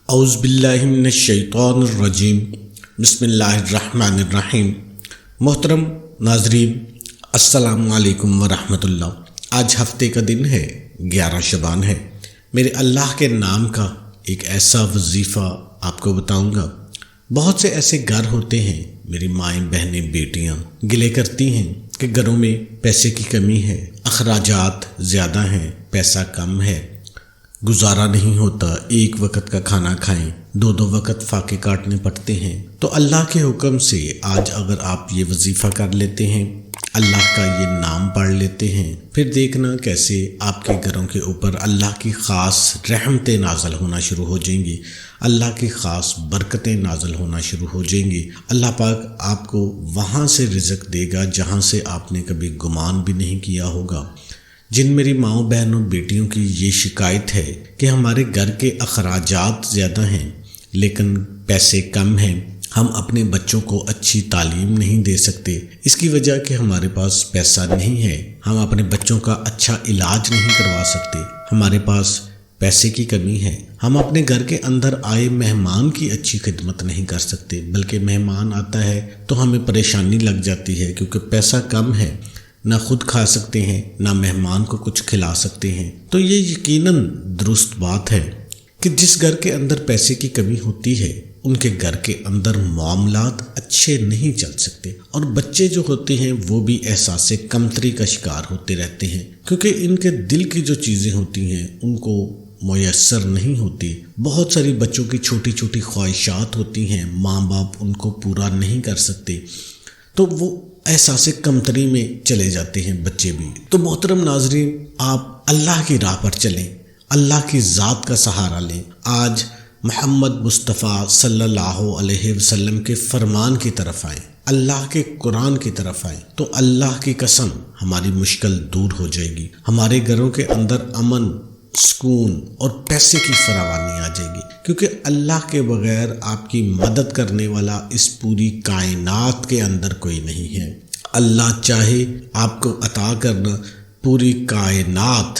اعوذ باللہ من الشیطان الرجیم بسم اللہ الرحمن الرحیم۔ محترم ناظرین، السلام علیکم ورحمۃ اللہ۔ آج ہفتے کا دن ہے، 11 شعبان ہے۔ میرے اللہ کے نام کا ایک ایسا وظیفہ آپ کو بتاؤں گا۔ بہت سے ایسے گھر ہوتے ہیں، میری مائیں بہنیں بیٹیاں گلے کرتی ہیں کہ گھروں میں پیسے کی کمی ہے، اخراجات زیادہ ہیں، پیسہ کم ہے، گزارا نہیں ہوتا، ایک وقت کا کھانا کھائیں، دو وقت فاقے کاٹنے پڑتے ہیں۔ تو اللہ کے حکم سے آج اگر آپ یہ وظیفہ کر لیتے ہیں، اللہ کا یہ نام پڑھ لیتے ہیں، پھر دیکھنا کیسے آپ کے گھروں کے اوپر اللہ کی خاص رحمتیں نازل ہونا شروع ہو جائیں گی، اللہ کی خاص برکتیں نازل ہونا شروع ہو جائیں گی۔ اللہ پاک آپ کو وہاں سے رزق دے گا جہاں سے آپ نے کبھی گمان بھی نہیں کیا ہوگا۔ جن میری ماؤں بہنوں بیٹیوں کی یہ شکایت ہے کہ ہمارے گھر کے اخراجات زیادہ ہیں لیکن پیسے کم ہیں، ہم اپنے بچوں کو اچھی تعلیم نہیں دے سکتے، اس کی وجہ کہ ہمارے پاس پیسہ نہیں ہے، ہم اپنے بچوں کا اچھا علاج نہیں کروا سکتے، ہمارے پاس پیسے کی کمی ہے، ہم اپنے گھر کے اندر آئے مہمان کی اچھی خدمت نہیں کر سکتے، بلکہ مہمان آتا ہے تو ہمیں پریشانی لگ جاتی ہے کیونکہ پیسہ کم ہے، نہ خود کھا سکتے ہیں نہ مہمان کو کچھ کھلا سکتے ہیں۔ تو یہ یقیناً درست بات ہے کہ جس گھر کے اندر پیسے کی کمی ہوتی ہے ان کے گھر کے اندر معاملات اچھے نہیں چل سکتے، اور بچے جو ہوتے ہیں وہ بھی احساس کمتری کا شکار ہوتے رہتے ہیں کیونکہ ان کے دل کی جو چیزیں ہوتی ہیں ان کو میسر نہیں ہوتی۔ بہت ساری بچوں کی چھوٹی چھوٹی خواہشات ہوتی ہیں، ماں باپ ان کو پورا نہیں کر سکتے، تو وہ احساس کمتری میں چلے جاتے ہیں بچے بھی۔ تو محترم ناظرین، آپ اللہ کی راہ پر چلیں، اللہ کی ذات کا سہارا لیں۔ آج محمد مصطفیٰ صلی اللہ علیہ وسلم کے فرمان کی طرف آئیں، اللہ کے قرآن کی طرف آئیں، تو اللہ کی قسم ہماری مشکل دور ہو جائے گی، ہمارے گھروں کے اندر امن، سکون اور پیسے کی فراوانی آ جائے گی، کیونکہ اللہ کے بغیر آپ کی مدد کرنے والا اس پوری کائنات کے اندر کوئی نہیں ہے۔ اللہ چاہے آپ کو عطا کرنا پوری کائنات،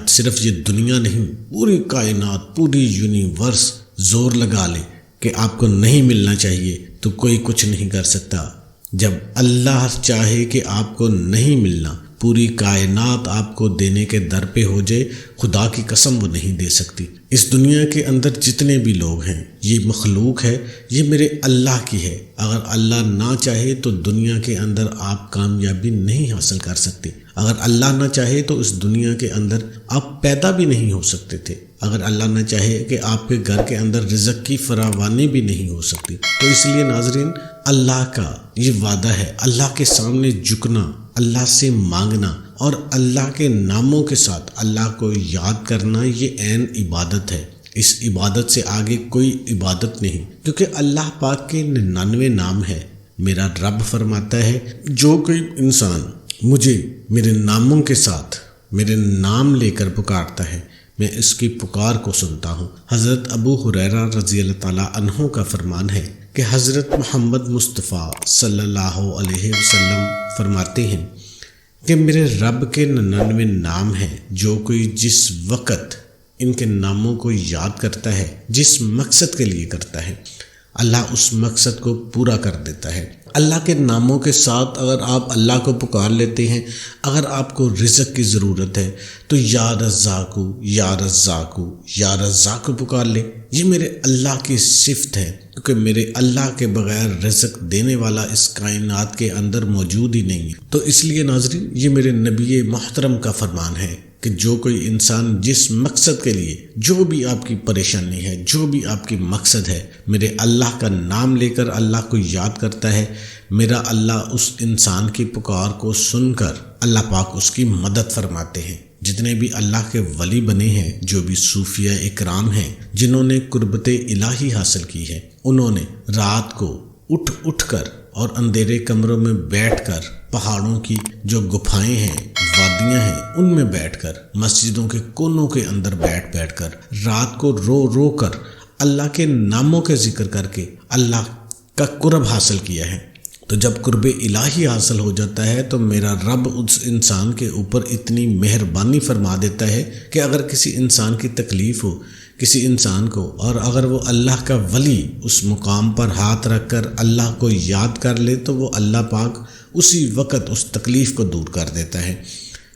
صرف یہ دنیا نہیں، پوری کائنات، پوری یونیورس زور لگا لے کہ آپ کو نہیں ملنا چاہیے تو کوئی کچھ نہیں کر سکتا۔ جب اللہ چاہے کہ آپ کو نہیں ملنا، پوری کائنات آپ کو دینے کے در پہ ہو جائے، خدا کی قسم وہ نہیں دے سکتی۔ اس دنیا کے اندر جتنے بھی لوگ ہیں، یہ مخلوق ہے، یہ میرے اللہ کی ہے۔ اگر اللہ نہ چاہے تو دنیا کے اندر آپ کامیابی نہیں حاصل کر سکتے، اگر اللہ نہ چاہے تو اس دنیا کے اندر آپ پیدا بھی نہیں ہو سکتے تھے، اگر اللہ نہ چاہے کہ آپ کے گھر کے اندر رزق کی فراوانی بھی نہیں ہو سکتی۔ تو اس لیے ناظرین، اللہ کا یہ وعدہ ہے، اللہ کے سامنے جھکنا، اللہ سے مانگنا اور اللہ کے ناموں کے ساتھ اللہ کو یاد کرنا، یہ عین عبادت ہے۔ اس عبادت سے آگے کوئی عبادت نہیں، کیونکہ اللہ پاک کے 99 نام ہے۔ میرا رب فرماتا ہے، جو کوئی انسان مجھے میرے ناموں کے ساتھ میرے نام لے کر پکارتا ہے، میں اس کی پکار کو سنتا ہوں۔ حضرت ابو ہریرہ رضی اللہ تعالیٰ عنہ کا فرمان ہے کہ حضرت محمد مصطفیٰ صلی اللہ علیہ وسلم فرماتے ہیں کہ میرے رب کے 99 نام ہیں، جو کوئی جس وقت ان کے ناموں کو یاد کرتا ہے، جس مقصد کے لیے کرتا ہے، اللہ اس مقصد کو پورا کر دیتا ہے۔ اللہ کے ناموں کے ساتھ اگر آپ اللہ کو پکار لیتے ہیں، اگر آپ کو رزق کی ضرورت ہے تو یا رزاقو یا رزاقو یا رزاقو پکار لیں۔ یہ میرے اللہ کی صفت ہے، کیونکہ میرے اللہ کے بغیر رزق دینے والا اس کائنات کے اندر موجود ہی نہیں ہے۔ تو اس لیے ناظرین، یہ میرے نبی محترم کا فرمان ہے کہ جو کوئی انسان جس مقصد کے لیے، جو بھی آپ کی پریشانی ہے، جو بھی آپ کی مقصد ہے، میرے اللہ کا نام لے کر اللہ کو یاد کرتا ہے، میرا اللہ اس انسان کی پکار کو سن کر اللہ پاک اس کی مدد فرماتے ہیں۔ جتنے بھی اللہ کے ولی بنے ہیں، جو بھی صوفیہ اکرام ہیں، جنہوں نے قربت الہی حاصل کی ہے، انہوں نے رات کو اٹھ کر اور اندھیرے کمروں میں بیٹھ کر، پہاڑوں کی جو گپھائیں ہیں، وادیاں ہیں، ان میں بیٹھ کر، مسجدوں کے کونوں کے اندر بیٹھ کر، رات کو رو کر اللہ کے ناموں کے ذکر کر کے اللہ کا قرب حاصل کیا ہے۔ تو جب قرب الہی حاصل ہو جاتا ہے تو میرا رب اس انسان کے اوپر اتنی مہربانی فرما دیتا ہے کہ اگر کسی انسان کی تکلیف ہو کسی انسان کو، اور اگر وہ اللہ کا ولی اس مقام پر ہاتھ رکھ کر اللہ کو یاد کر لے تو وہ اللہ پاک اسی وقت اس تکلیف کو دور کر دیتا ہے۔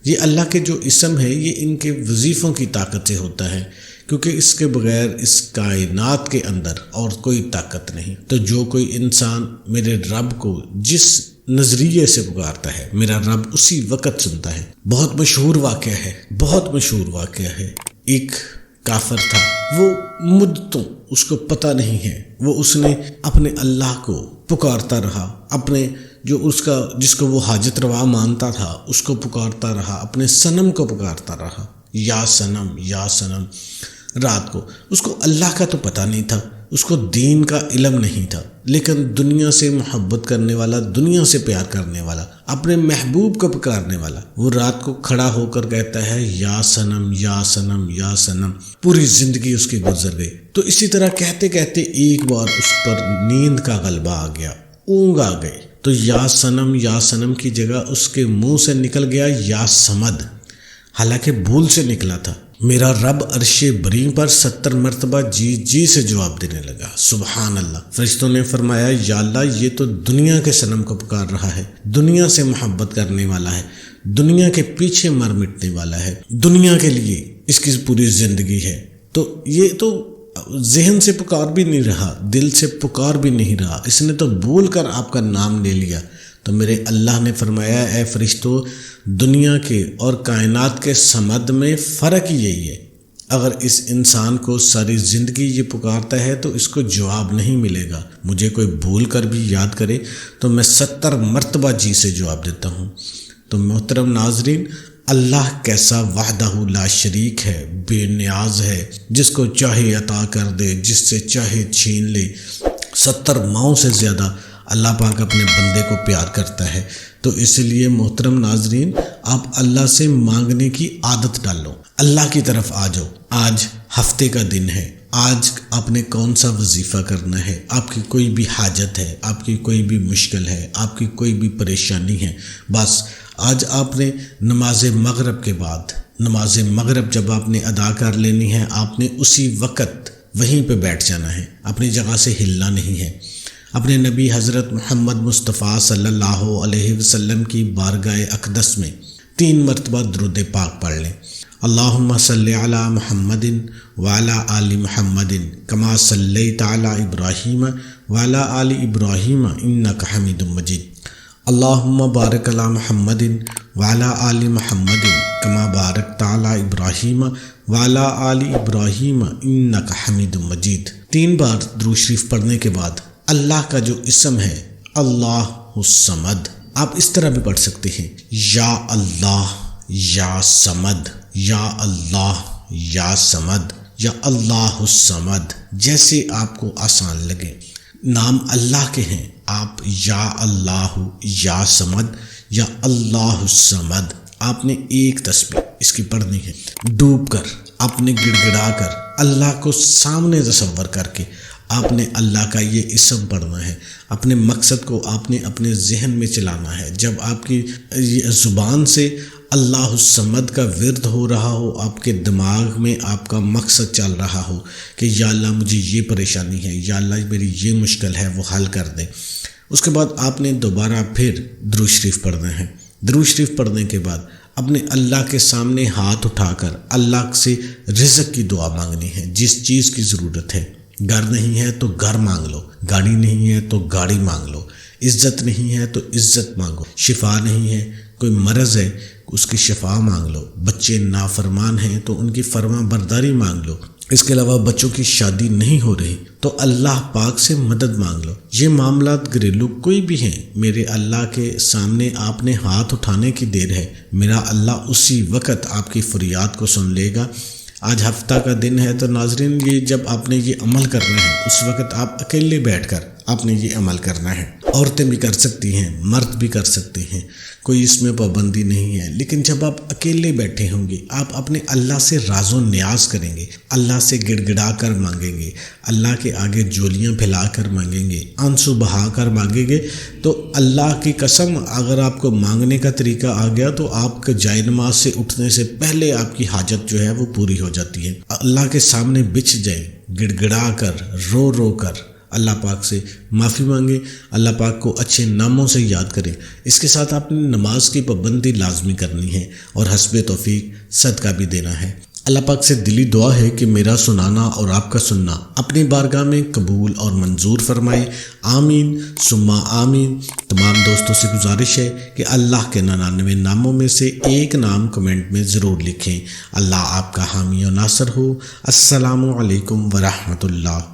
یہ اللہ کے جو اسم ہے یہ ان کے وظیفوں کی طاقت سے ہوتا ہے، کیونکہ اس کے بغیر اس کائنات کے اندر اور کوئی طاقت نہیں۔ تو جو کوئی انسان میرے رب کو جس نظریے سے پکارتا ہے، میرا رب اسی وقت سنتا ہے۔ بہت مشہور واقعہ ہے، ایک کافر تھا، وہ مدتوں اس کو پتہ نہیں ہے، اس نے اپنے اللہ کو پکارتا رہا، اپنے جس کو وہ حاجت روا مانتا تھا اس کو پکارتا رہا، اپنے صنم کو پکارتا رہا، یا صنم یا صنم۔ رات کو اس کو اللہ کا تو پتہ نہیں تھا، اس کو دین کا علم نہیں تھا، لیکن دنیا سے محبت کرنے والا، دنیا سے پیار کرنے والا، اپنے محبوب کو پکارنے والا، وہ رات کو کھڑا ہو کر کہتا ہے یا صنم یا صنم یا صنم۔ پوری زندگی اس کی گزر گئی۔ تو اسی طرح کہتے کہتے ایک بار اس پر نیند کا غلبہ آ گیا، اونگ آ گئی، تو یا صنم کی جگہ اس کے منہ سے نکل گیا یا صمد، حالانکہ بھول سے نکلا تھا۔ میرا رب عرش بریں پر 70 مرتبہ جی سے جواب دینے لگا۔ سبحان اللہ۔ فرشتوں نے فرمایا یا اللہ یہ تو دنیا کے صنم کو پکار رہا ہے، دنیا سے محبت کرنے والا ہے، دنیا کے پیچھے مر مٹنے والا ہے، دنیا کے لیے اس کی پوری زندگی ہے۔ تو یہ تو ذہن سے پکار بھی نہیں رہا، دل سے پکار بھی نہیں رہا، اس نے تو بول کر آپ کا نام لے لیا۔ تو میرے اللہ نے فرمایا اے فرشتوں، دنیا کے اور کائنات کے صمد میں فرق ہی یہی ہے۔ اگر اس انسان کو ساری زندگی یہ پکارتا ہے تو اس کو جواب نہیں ملے گا، مجھے کوئی بھول کر بھی یاد کرے تو میں 70 مرتبہ جی سے جواب دیتا ہوں۔ تو محترم ناظرین، اللہ کیسا وحدہ لا شریک ہے، بے نیاز ہے، جس کو چاہے عطا کر دے، جس سے چاہے چھین لے۔ 70 ماؤں سے زیادہ اللہ پاک اپنے بندے کو پیار کرتا ہے۔ تو اس لیے محترم ناظرین، آپ اللہ سے مانگنے کی عادت ڈالو، اللہ کی طرف آ جاؤ۔ آج ہفتے کا دن ہے، آج آپ نے کون سا وظیفہ کرنا ہے، آپ کی کوئی بھی حاجت ہے، آپ کی کوئی بھی مشکل ہے، آپ کی کوئی بھی پریشانی ہے، بس آج آپ نے نماز مغرب کے بعد، نماز مغرب جب آپ نے ادا کر لینی ہے، آپ نے اسی وقت وہیں پہ بیٹھ جانا ہے، اپنی جگہ سے ہلنا نہیں ہے۔ اپنے نبی حضرت محمد مصطفیٰ صلی اللہ علیہ وسلم کی بارگاہ اقدس میں 3 مرتبہ درود پاک پڑھ لیں۔ اللہم صلی علی محمد وعلی آل محمد کما صلیت علی ابراہیم وعلی آل ابراہیم انک حمید مجید۔ اللہم بارک علی محمد وعلی آل محمد کما بارکت علی ابراہیم وعلی آل ابراہیم انک حمید مجید۔ 3 بار درود شریف پڑھنے کے بعد اللہ کا جو اسم ہے اللہ الصمد، آپ اس طرح بھی پڑھ سکتے ہیں، یا اللہ یا صمد، یا اللہ یا صمد، یا اللہ الصمد، جیسے آپ کو آسان لگے۔ نام اللہ کے ہیں، آپ یا اللہ یا صمد یا اللہ الصمد، آپ نے ایک تسبیح اس کی پڑھنی ہے، ڈوب کر، آپ نے گڑ گڑا کر، اللہ کو سامنے تصور کر کے آپ نے اللہ کا یہ اسم پڑھنا ہے۔ اپنے مقصد کو آپ نے اپنے ذہن میں چلانا ہے۔ جب آپ کی زبان سے اللہ الصمد کا ورد ہو رہا ہو، آپ کے دماغ میں آپ کا مقصد چل رہا ہو کہ یا اللہ مجھے یہ پریشانی ہے، یا اللہ میری یہ مشکل ہے، وہ حل کر دے۔ اس کے بعد آپ نے دوبارہ پھر درود شریف پڑھنا ہے۔ درود شریف پڑھنے کے بعد اپنے اللہ کے سامنے ہاتھ اٹھا کر اللہ سے رزق کی دعا مانگنی ہے، جس چیز کی ضرورت ہے۔ گھر نہیں ہے تو گھر مانگ لو، گاڑی نہیں ہے تو گاڑی مانگ لو، عزت نہیں ہے تو عزت مانگو، شفا نہیں ہے، کوئی مرض ہے اس کی شفا مانگ لو، بچے نافرمان ہیں تو ان کی فرما برداری مانگ لو، اس کے علاوہ بچوں کی شادی نہیں ہو رہی تو اللہ پاک سے مدد مانگ لو۔ یہ معاملات گھریلو کوئی بھی ہیں، میرے اللہ کے سامنے آپ نے ہاتھ اٹھانے کی دیر ہے، میرا اللہ اسی وقت آپ کی فریاد کو سن لے گا۔ آج ہفتہ کا دن ہے تو ناظرین، یہ جب آپ نے یہ عمل کرنا ہے اس وقت آپ اکیلے بیٹھ کر آپ نے یہ عمل کرنا ہے۔ عورتیں بھی کر سکتی ہیں، مرد بھی کر سکتے ہیں، کوئی اس میں پابندی نہیں ہے۔ لیکن جب آپ اکیلے بیٹھے ہوں گے، آپ اپنے اللہ سے راز و نیاز کریں گے، اللہ سے گڑ گڑا کر مانگیں گے، اللہ کے آگے جولیاں پھیلا کر مانگیں گے، آنسو بہا کر مانگیں گے، تو اللہ کی قسم اگر آپ کو مانگنے کا طریقہ آ گیا تو آپ کے جائے نماز سے اٹھنے سے پہلے آپ کی حاجت جو ہے وہ پوری ہو جاتی ہے۔ اللہ کے سامنے بچھ جائیں، گڑ گڑا کر، رو رو کر اللہ پاک سے معافی مانگیں، اللہ پاک کو اچھے ناموں سے یاد کریں۔ اس کے ساتھ آپ نے نماز کی پابندی لازمی کرنی ہے اور حسب توفیق صدقہ بھی دینا ہے۔ اللہ پاک سے دلی دعا ہے کہ میرا سنانا اور آپ کا سننا اپنی بارگاہ میں قبول اور منظور فرمائے، آمین ثم آمین۔ تمام دوستوں سے گزارش ہے کہ اللہ کے 99 ناموں میں سے ایک نام کمنٹ میں ضرور لکھیں۔ اللہ آپ کا حامی و ناصر ہو۔ السلام علیکم ورحمۃ اللہ۔